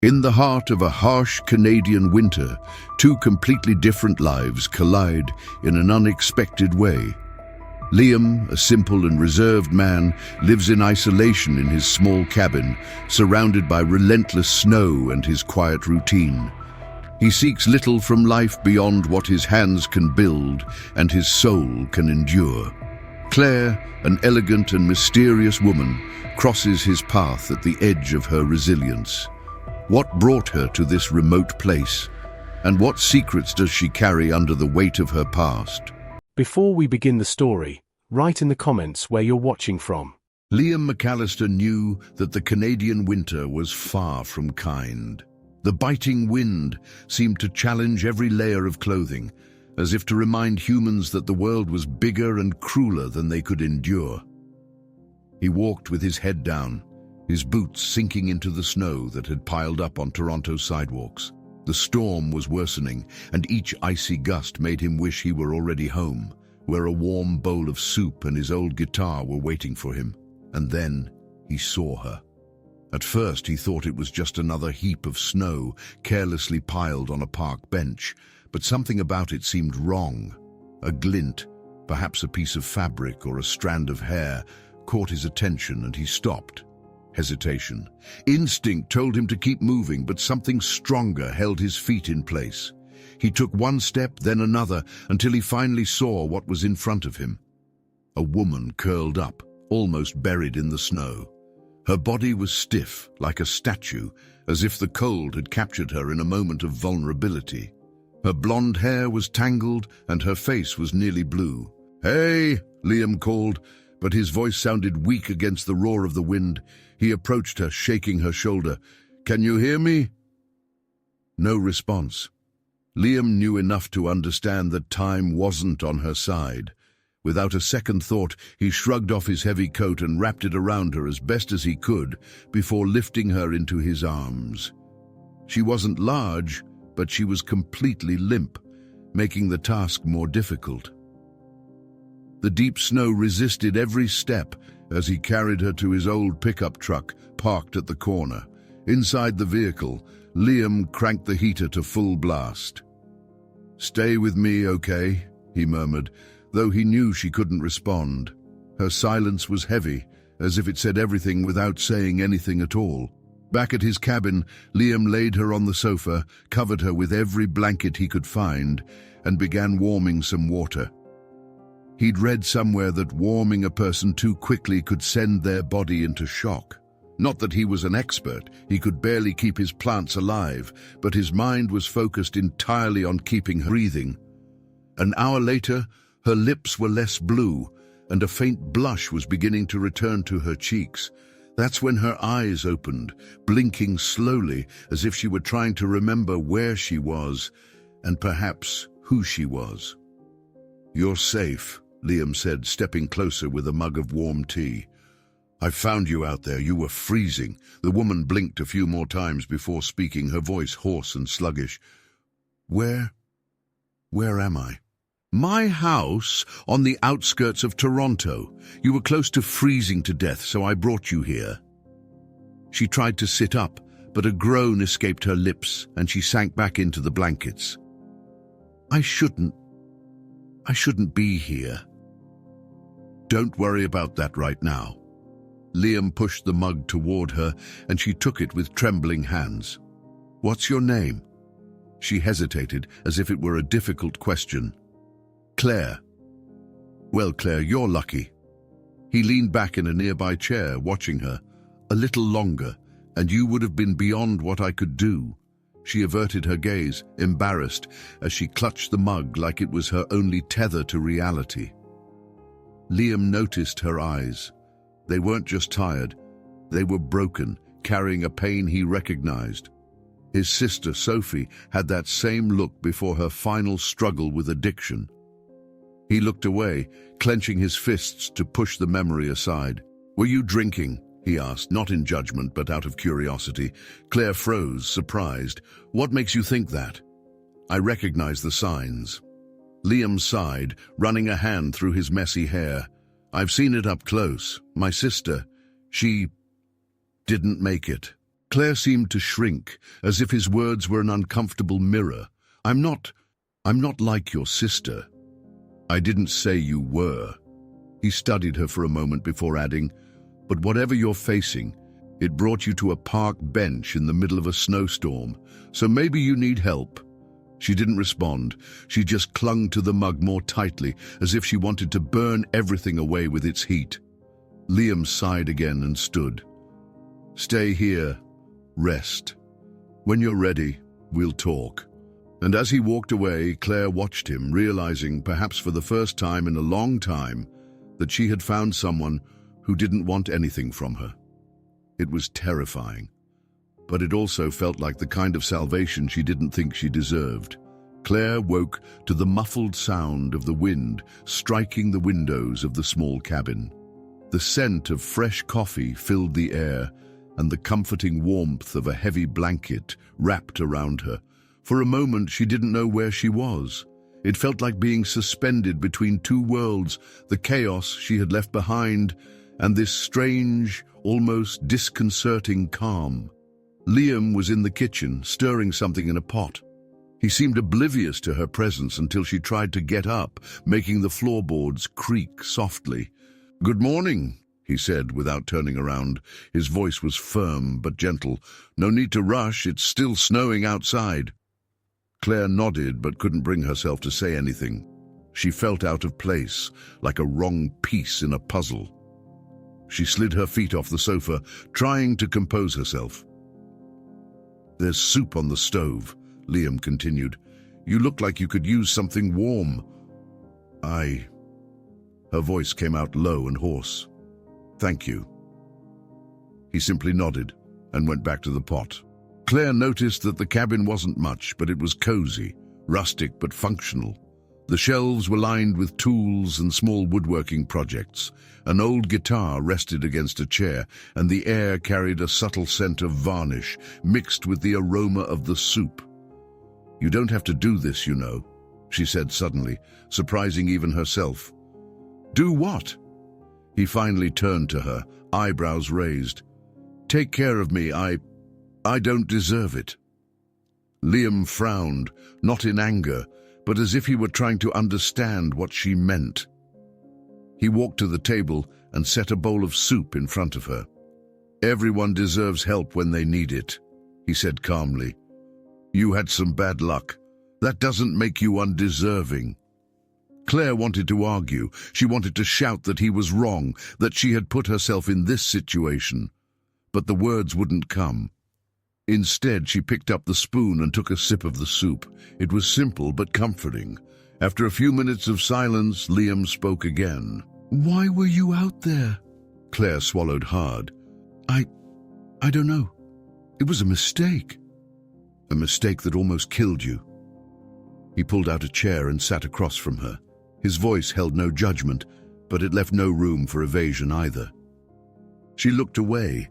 In the heart of a harsh Canadian winter, two completely different lives collide in an unexpected way. Liam, a simple and reserved man, lives in isolation in his small cabin, surrounded by relentless snow and his quiet routine. He seeks little from life beyond what his hands can build and his soul can endure. Claire, an elegant and mysterious woman, crosses his path at the edge of her resilience. What brought her to this remote place? And what secrets does she carry under the weight of her past? Before we begin the story, write in the comments where you're watching from. Liam McAllister knew that the Canadian winter was far from kind. The biting wind seemed to challenge every layer of clothing, as if to remind humans that the world was bigger and crueler than they could endure. He walked with his head down, his boots sinking into the snow that had piled up on Toronto's sidewalks. The storm was worsening, and each icy gust made him wish he were already home, where a warm bowl of soup and his old guitar were waiting for him. And then he saw her. At first he thought it was just another heap of snow carelessly piled on a park bench, but something about it seemed wrong. A glint, perhaps a piece of fabric or a strand of hair, caught his attention and he stopped. Hesitation. Instinct told him to keep moving, but something stronger held his feet in place. He took one step, then another, until he finally saw what was in front of him. A woman curled up, almost buried in the snow. Her body was stiff, like a statue, as if the cold had captured her in a moment of vulnerability. Her blonde hair was tangled, and her face was nearly blue. "Hey!" Liam called, but his voice sounded weak against the roar of the wind. He approached her, shaking her shoulder. "Can you hear me?" No response. Liam knew enough to understand that time wasn't on her side. Without a second thought, he shrugged off his heavy coat and wrapped it around her as best as he could before lifting her into his arms. She wasn't large, but she was completely limp, making the task more difficult. The deep snow resisted every step as he carried her to his old pickup truck parked at the corner. Inside the vehicle, Liam cranked the heater to full blast. "Stay with me, okay?" he murmured, though he knew she couldn't respond. Her silence was heavy, as if it said everything without saying anything at all. Back at his cabin, Liam laid her on the sofa, covered her with every blanket he could find, and began warming some water. He'd read somewhere that warming a person too quickly could send their body into shock. Not that he was an expert, he could barely keep his plants alive, but his mind was focused entirely on keeping her breathing. An hour later, her lips were less blue, and a faint blush was beginning to return to her cheeks. That's when her eyes opened, blinking slowly, as if she were trying to remember where she was, and perhaps who she was. "You're safe," Liam said, stepping closer with a mug of warm tea. "I found you out there. You were freezing." The woman blinked a few more times before speaking, her voice hoarse and sluggish. Where am I?" "My house on the outskirts of Toronto. You were close to freezing to death, so I brought you here." She tried to sit up, but a groan escaped her lips, and she sank back into the blankets. I shouldn't be here." "Don't worry about that right now." Liam pushed the mug toward her, and she took it with trembling hands. "What's your name?" She hesitated, as if it were a difficult question. "Claire." "Well, Claire, you're lucky." He leaned back in a nearby chair, watching her. "A little longer, and you would have been beyond what I could do." She averted her gaze, embarrassed, as she clutched the mug like it was her only tether to reality. Liam noticed her eyes. They weren't just tired, they were broken, carrying a pain he recognized. His sister, Sophie, had that same look before her final struggle with addiction. He looked away, clenching his fists to push the memory aside. "Were you drinking?" he asked, not in judgment but out of curiosity. Claire froze, surprised. "What makes you think that?" "I recognize the signs." Liam sighed, running a hand through his messy hair. "I've seen it up close. My sister, she didn't make it." Claire seemed to shrink, as if his words were an uncomfortable mirror. I'm not like your sister. I didn't say you were. He studied her for a moment before adding, but whatever you're facing, it brought you to a park bench in the middle of a snowstorm, so maybe you need help. She didn't respond. She just clung to the mug more tightly, as if she wanted to burn everything away with its heat. Liam sighed again and stood. Stay here. Rest. When you're ready, we'll talk. And as he walked away, Claire watched him, realizing, perhaps for the first time in a long time, that she had found someone who didn't want anything from her. It was terrifying, but it also felt like the kind of salvation she didn't think she deserved. Claire woke to the muffled sound of the wind striking the windows of the small cabin. The scent of fresh coffee filled the air, and the comforting warmth of a heavy blanket wrapped around her. For a moment, she didn't know where she was. It felt like being suspended between two worlds, the chaos she had left behind, and this strange, almost disconcerting calm. Liam was in the kitchen, stirring something in a pot. He seemed oblivious to her presence until she tried to get up, making the floorboards creak softly. "Good morning," he said without turning around. His voice was firm but gentle. "No need to rush, it's still snowing outside." Claire nodded but couldn't bring herself to say anything. She felt out of place, like a wrong piece in a puzzle. She slid her feet off the sofa, trying to compose herself. "There's soup on the stove," Liam continued. "You look like you could use something warm." Her voice came out low and hoarse. "Thank you." He simply nodded and went back to the pot. Claire noticed that the cabin wasn't much, but it was cozy, rustic but functional. The shelves were lined with tools and small woodworking projects. An old guitar rested against a chair, and the air carried a subtle scent of varnish mixed with the aroma of the soup. "You don't have to do this, you know," she said suddenly, surprising even herself. "Do what?" He finally turned to her, eyebrows raised. "Take care of me. I don't deserve it." Liam frowned, not in anger, but as if he were trying to understand what she meant. He walked to the table and set a bowl of soup in front of her. "Everyone deserves help when they need it," he said calmly. "You had some bad luck. That doesn't make you undeserving." Claire wanted to argue. She wanted to shout that he was wrong, that she had put herself in this situation. But the words wouldn't come. Instead, she picked up the spoon and took a sip of the soup. It was simple but comforting. After a few minutes of silence, Liam spoke again. "Why were you out there?" Claire swallowed hard. I don't know. It was a mistake." "A mistake that almost killed you." He pulled out a chair and sat across from her. His voice held no judgment, but it left no room for evasion either. She looked away.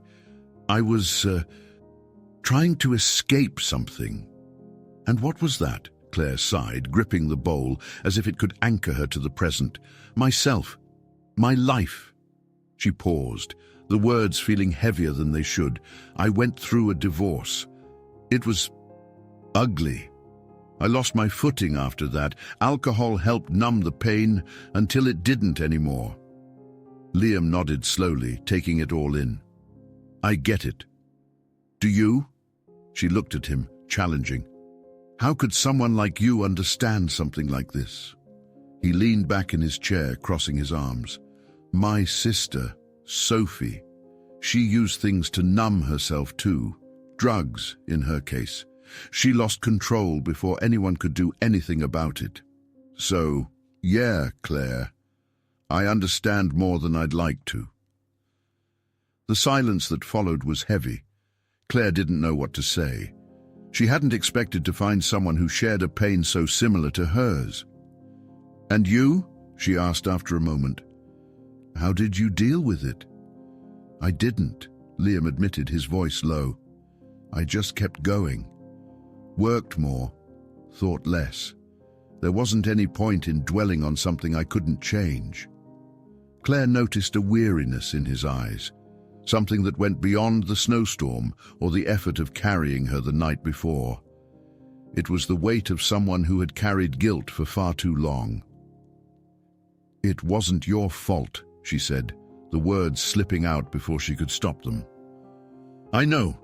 "I was trying to escape something." "And what was that?" Claire sighed, gripping the bowl as if it could anchor her to the present. "Myself. My life." She paused, the words feeling heavier than they should. "I went through a divorce. It was ugly. I lost my footing after that. Alcohol helped numb the pain until it didn't anymore." Liam nodded slowly, taking it all in. "I get it. Do you?" She looked at him, challenging. "How could someone like you understand something like this?" He leaned back in his chair, crossing his arms. "My sister, Sophie, she used things to numb herself too. Drugs, in her case. She lost control before anyone could do anything about it. So, yeah, Claire, I understand more than I'd like to." The silence that followed was heavy. Claire didn't know what to say. She hadn't expected to find someone who shared a pain so similar to hers. "And you?" she asked after a moment. "How did you deal with it?" "I didn't," Liam admitted, his voice low. "I just kept going. Worked more, thought less. There wasn't any point in dwelling on something I couldn't change." Claire noticed a weariness in his eyes. something that went beyond the snowstorm or the effort of carrying her the night before. It was the weight of someone who had carried guilt for far too long. "It wasn't your fault," she said, the words slipping out before she could stop them. "I know,"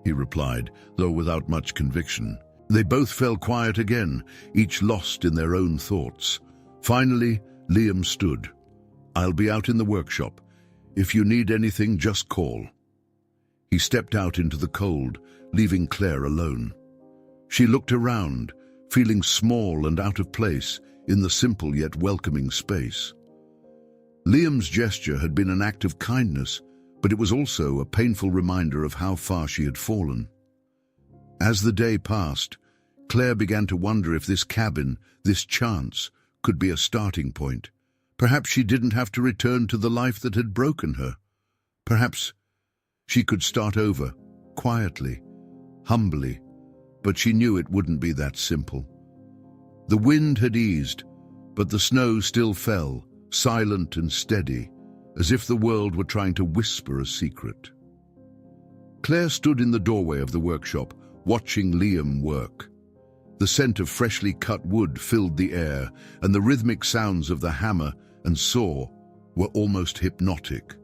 he replied, though without much conviction. They both fell quiet again, each lost in their own thoughts. Finally, Liam stood. "I'll be out in the workshop. If you need anything, just call." He stepped out into the cold, leaving Claire alone. She looked around, feeling small and out of place in the simple yet welcoming space. Liam's gesture had been an act of kindness, but it was also a painful reminder of how far she had fallen. As the day passed, Claire began to wonder if this cabin, this chance, could be a starting point. Perhaps she didn't have to return to the life that had broken her. Perhaps she could start over, quietly, humbly, but she knew it wouldn't be that simple. The wind had eased, but the snow still fell, silent and steady, as if the world were trying to whisper a secret. Claire stood in the doorway of the workshop, watching Liam work. The scent of freshly cut wood filled the air, and the rhythmic sounds of the hammer and saw were almost hypnotic.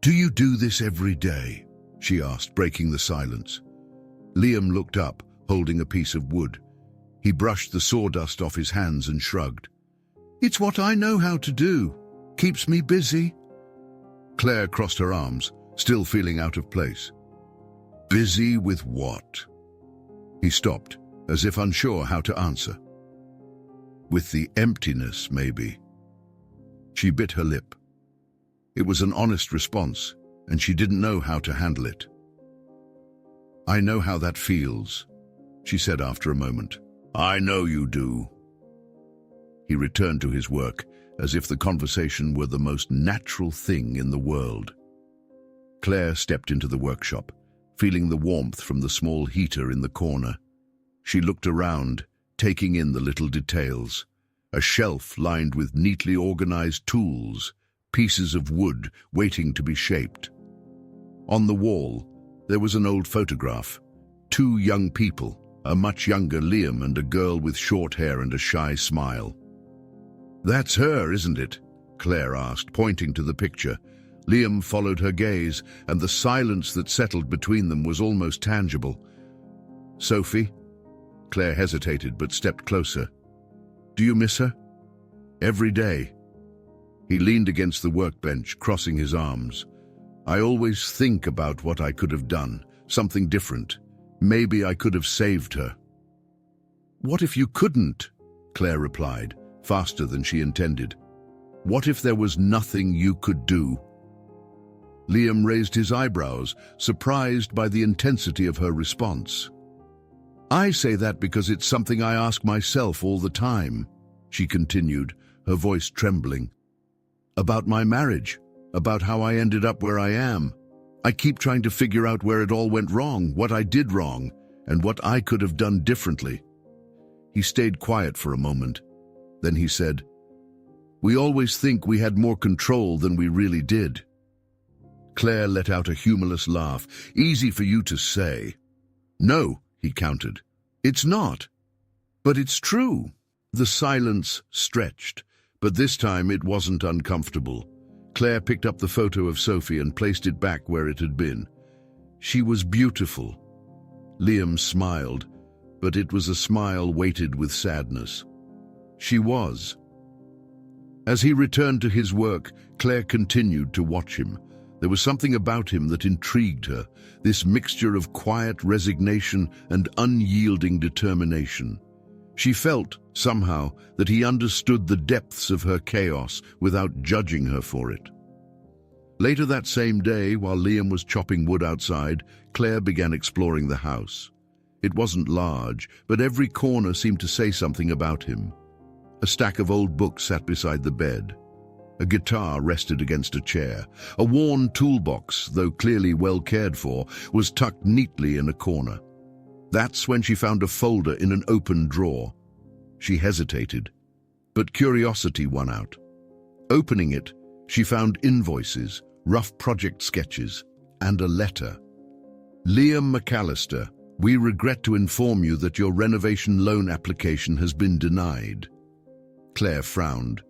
"Do you do this every day?" she asked, breaking the silence. Liam looked up, holding a piece of wood. He brushed the sawdust off his hands and shrugged. "It's what I know how to do. Keeps me busy." Claire crossed her arms, still feeling out of place. "Busy with what?" He stopped, as if unsure how to answer. "With the emptiness, maybe." She bit her lip. It was an honest response, and she didn't know how to handle it. "I know how that feels," she said after a moment. "I know you do." He returned to his work, as if the conversation were the most natural thing in the world. Claire stepped into the workshop, feeling the warmth from the small heater in the corner. She looked around, taking in the little details. A shelf lined with neatly organized tools, pieces of wood waiting to be shaped. On the wall, there was an old photograph. Two young people, a much younger Liam and a girl with short hair and a shy smile. "That's her, isn't it?" Claire asked, pointing to the picture. Liam followed her gaze, and the silence that settled between them was almost tangible. "Sophie?" Claire hesitated but stepped closer. "Do you miss her?" "Every day." He leaned against the workbench, crossing his arms. "I always think about what I could have done, something different. Maybe I could have saved her." "What if you couldn't?" Claire replied, faster than she intended. "What if there was nothing you could do?" Liam raised his eyebrows, surprised by the intensity of her response. "I say that because it's something I ask myself all the time," she continued, her voice trembling. "About my marriage, about how I ended up where I am. I keep trying to figure out where it all went wrong, what I did wrong, and what I could have done differently." He stayed quiet for a moment. Then he said, "We always think we had more control than we really did." Claire let out a humorless laugh. "Easy for you to say." "No," he countered. "It's not. But it's true." The silence stretched, but this time it wasn't uncomfortable. Claire picked up the photo of Sophie and placed it back where it had been. She was beautiful. Liam smiled, but it was a smile weighted with sadness. She was. As he returned to his work, Claire continued to watch him. There was something about him that intrigued her, this mixture of quiet resignation and unyielding determination. She felt, somehow, that he understood the depths of her chaos without judging her for it. Later that same day, while Liam was chopping wood outside, Claire began exploring the house. It wasn't large, but every corner seemed to say something about him. A stack of old books sat beside the bed. A guitar rested against a chair. A worn toolbox, though clearly well cared for, was tucked neatly in a corner. That's when she found a folder in an open drawer. She hesitated, but curiosity won out. Opening it, she found invoices, rough project sketches, and a letter. Liam McAllister, we regret to inform you that your renovation loan application has been denied. Claire frowned.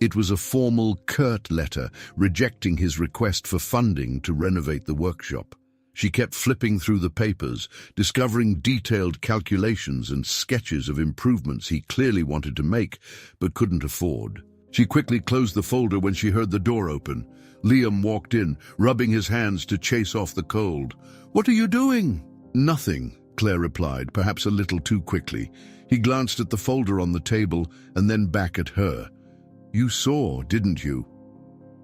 It was a formal, curt letter rejecting his request for funding to renovate the workshop. She kept flipping through the papers, discovering detailed calculations and sketches of improvements he clearly wanted to make but couldn't afford. She quickly closed the folder when she heard the door open. Liam walked in, rubbing his hands to chase off the cold. "What are you doing?" "Nothing," Claire replied, perhaps a little too quickly. He glanced at the folder on the table and then back at her. "You saw, didn't you?"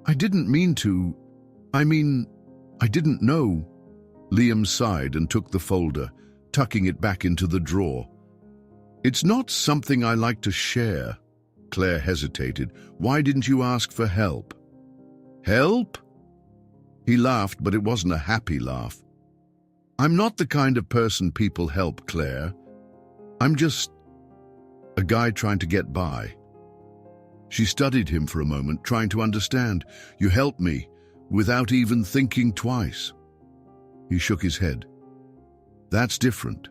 "I didn't mean to. I didn't know." Liam sighed and took the folder, tucking it back into the drawer. "It's not something I like to share." Claire hesitated. "Why didn't you ask for help?" "Help?" He laughed, but it wasn't a happy laugh. "I'm not the kind of person people help, Claire. I'm just a guy trying to get by." She studied him for a moment, trying to understand. "You helped me, without even thinking twice." He shook his head. "That's different."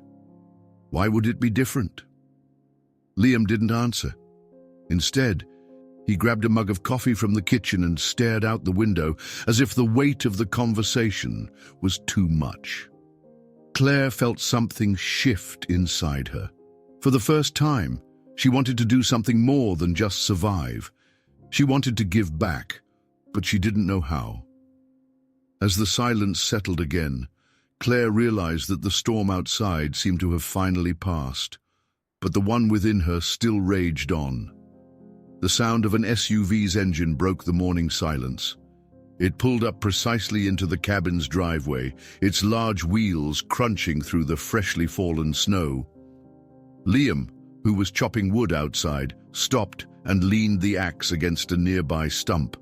"Why would it be different?" Liam didn't answer. Instead, he grabbed a mug of coffee from the kitchen and stared out the window as if the weight of the conversation was too much. Claire felt something shift inside her. For the first time, she wanted to do something more than just survive. She wanted to give back, but she didn't know how. As the silence settled again, Claire realized that the storm outside seemed to have finally passed, but the one within her still raged on. The sound of an SUV's engine broke the morning silence. It pulled up precisely into the cabin's driveway, its large wheels crunching through the freshly fallen snow. Liam, who was chopping wood outside, stopped and leaned the axe against a nearby stump.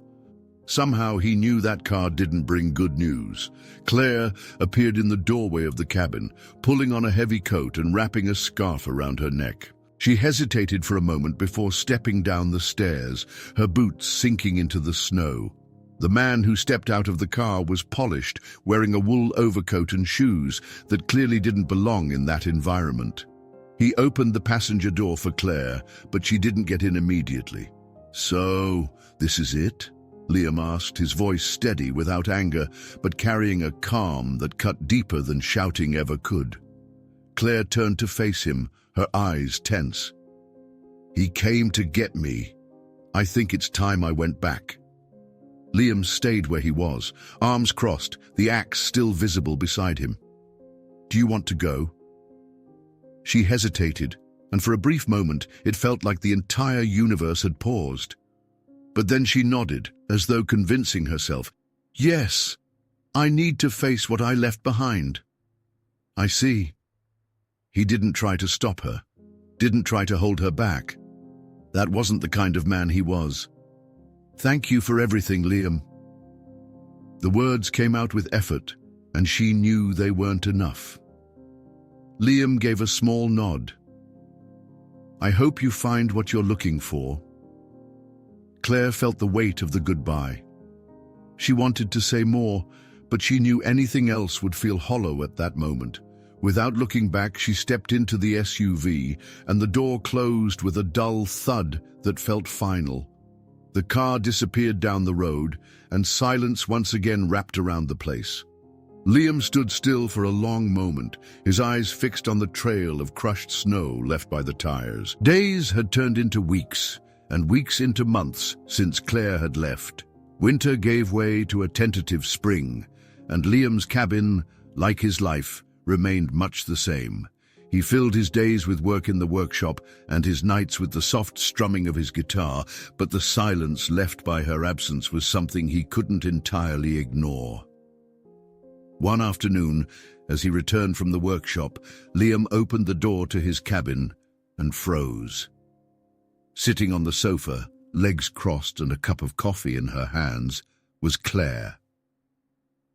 Somehow he knew that car didn't bring good news. Claire appeared in the doorway of the cabin, pulling on a heavy coat and wrapping a scarf around her neck. She hesitated for a moment before stepping down the stairs, her boots sinking into the snow. The man who stepped out of the car was polished, wearing a wool overcoat and shoes that clearly didn't belong in that environment. He opened the passenger door for Claire, but she didn't get in immediately. "So, this is it?" Liam asked, his voice steady without anger, but carrying a calm that cut deeper than shouting ever could. Claire turned to face him, her eyes tense. "He came to get me. I think it's time I went back." Liam stayed where he was, arms crossed, the axe still visible beside him. "Do you want to go?" She hesitated, and for a brief moment it felt like the entire universe had paused. But then she nodded, as though convincing herself. "Yes, I need to face what I left behind." "I see." He didn't try to stop her, didn't try to hold her back. That wasn't the kind of man he was. "Thank you for everything, Liam." The words came out with effort, and she knew they weren't enough. Liam gave a small nod. "I hope you find what you're looking for." Claire felt the weight of the goodbye. She wanted to say more, but she knew anything else would feel hollow at that moment. Without looking back, she stepped into the SUV, and the door closed with a dull thud that felt final. The car disappeared down the road, and silence once again wrapped around the place. Liam stood still for a long moment, his eyes fixed on the trail of crushed snow left by the tires. Days had turned into weeks, and weeks into months since Claire had left. Winter gave way to a tentative spring, and Liam's cabin, like his life, remained much the same. He filled his days with work in the workshop and his nights with the soft strumming of his guitar, but the silence left by her absence was something he couldn't entirely ignore. One afternoon, as he returned from the workshop, Liam opened the door to his cabin and froze. Sitting on the sofa, legs crossed and a cup of coffee in her hands, was Claire.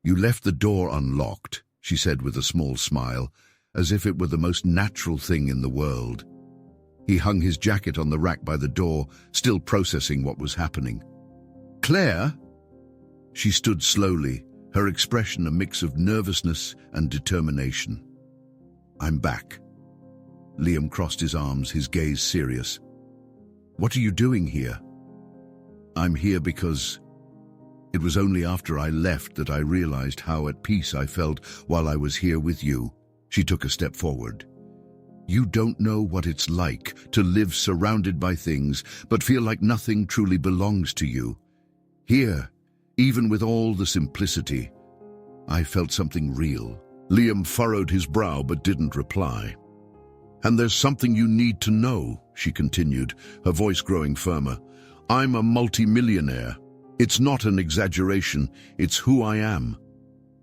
"You left the door unlocked," she said with a small smile, as if it were the most natural thing in the world. He hung his jacket on the rack by the door, still processing what was happening. "Claire?" She stood slowly, her expression a mix of nervousness and determination. "I'm back." Liam crossed his arms, his gaze serious. "What are you doing here?" "I'm here because it was only after I left that I realized how at peace I felt while I was here with you." She took a step forward. "You don't know what it's like to live surrounded by things, but feel like nothing truly belongs to you. Here, even with all the simplicity, I felt something real." Liam furrowed his brow but didn't reply. "And there's something you need to know," she continued, her voice growing firmer. "I'm a multimillionaire. It's not an exaggeration, it's who I am.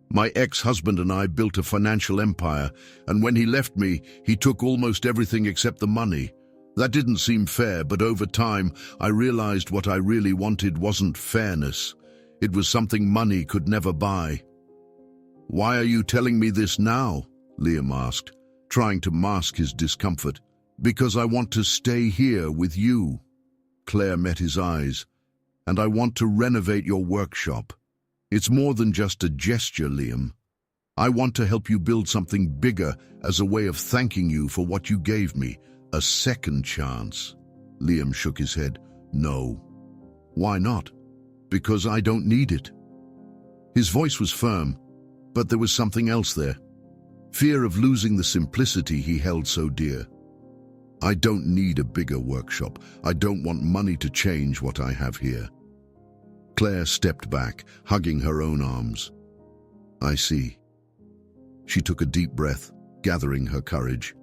My ex-husband and I built a financial empire, and when he left me, he took almost everything except the money. That didn't seem fair, but over time, I realized what I really wanted wasn't fairness. It was something money could never buy." "Why are you telling me this now?" Liam asked, trying to mask his discomfort. "Because I want to stay here with you." Claire met his eyes. "And I want to renovate your workshop. It's more than just a gesture, Liam. I want to help you build something bigger as a way of thanking you for what you gave me, a second chance." Liam shook his head. "No." "Why not?" "Because I don't need it." His voice was firm, but there was something else there. Fear of losing the simplicity he held so dear. "I don't need a bigger workshop. I don't want money to change what I have here." Claire stepped back, hugging her own arms. "I see." She took a deep breath, gathering her courage.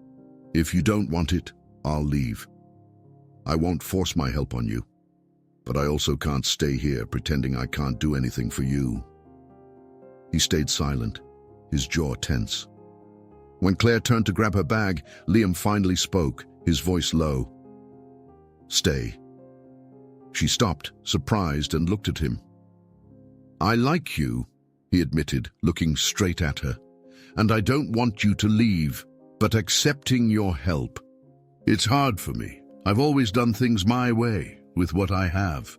"If you don't want it, I'll leave. I won't force my help on you, but I also can't stay here pretending I can't do anything for you." He stayed silent, his jaw tense. When Claire turned to grab her bag, Liam finally spoke, his voice low. "Stay." She stopped, surprised, and looked at him. "I like you," he admitted, looking straight at her. "And I don't want you to leave, but accepting your help. It's hard for me. I've always done things my way, with what I have."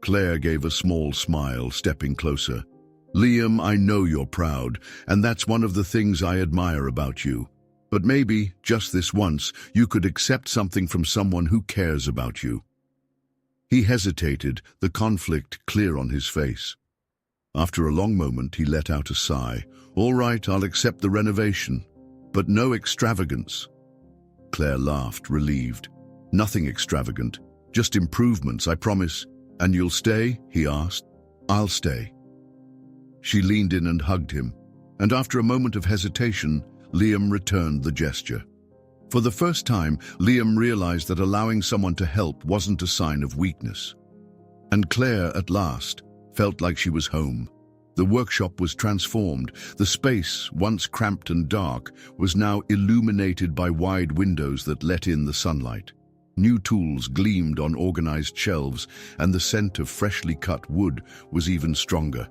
Claire gave a small smile, stepping closer. "Liam, I know you're proud, and that's one of the things I admire about you. But maybe, just this once, you could accept something from someone who cares about you." He hesitated, the conflict clear on his face. After a long moment, he let out a sigh. "All right, I'll accept the renovation, but no extravagance." Claire laughed, relieved. "Nothing extravagant, just improvements, I promise." "And you'll stay?" he asked. "I'll stay." She leaned in and hugged him, and after a moment of hesitation, Liam returned the gesture. For the first time, Liam realized that allowing someone to help wasn't a sign of weakness. And Claire, at last, felt like she was home. The workshop was transformed. The space, once cramped and dark, was now illuminated by wide windows that let in the sunlight. New tools gleamed on organized shelves, and the scent of freshly cut wood was even stronger.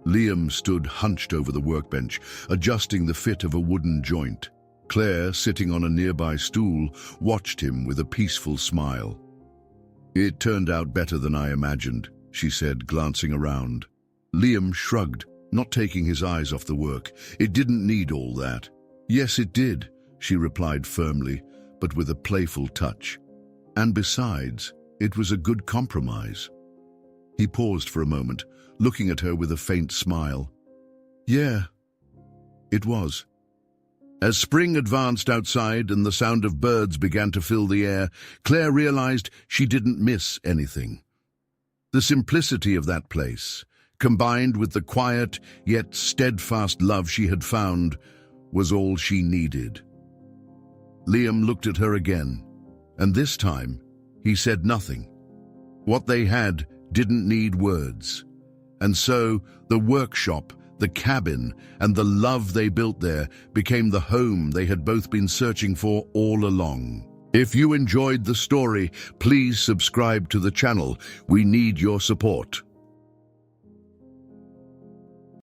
Liam stood hunched over the workbench, adjusting the fit of a wooden joint. Claire, sitting on a nearby stool, watched him with a peaceful smile. "It turned out better than I imagined," she said, glancing around. Liam shrugged, not taking his eyes off the work. "It didn't need all that." "Yes, it did," she replied firmly, but with a playful touch. "And besides, it was a good compromise." He paused for a moment, looking at her with a faint smile. "Yeah, it was." As spring advanced outside and the sound of birds began to fill the air, Claire realized she didn't miss anything. The simplicity of that place, combined with the quiet yet steadfast love she had found, was all she needed. Liam looked at her again, and this time he said nothing. What they had didn't need words. And so the workshop, the cabin, and the love they built there became the home they had both been searching for all along. If you enjoyed the story, please subscribe to the channel. We need your support.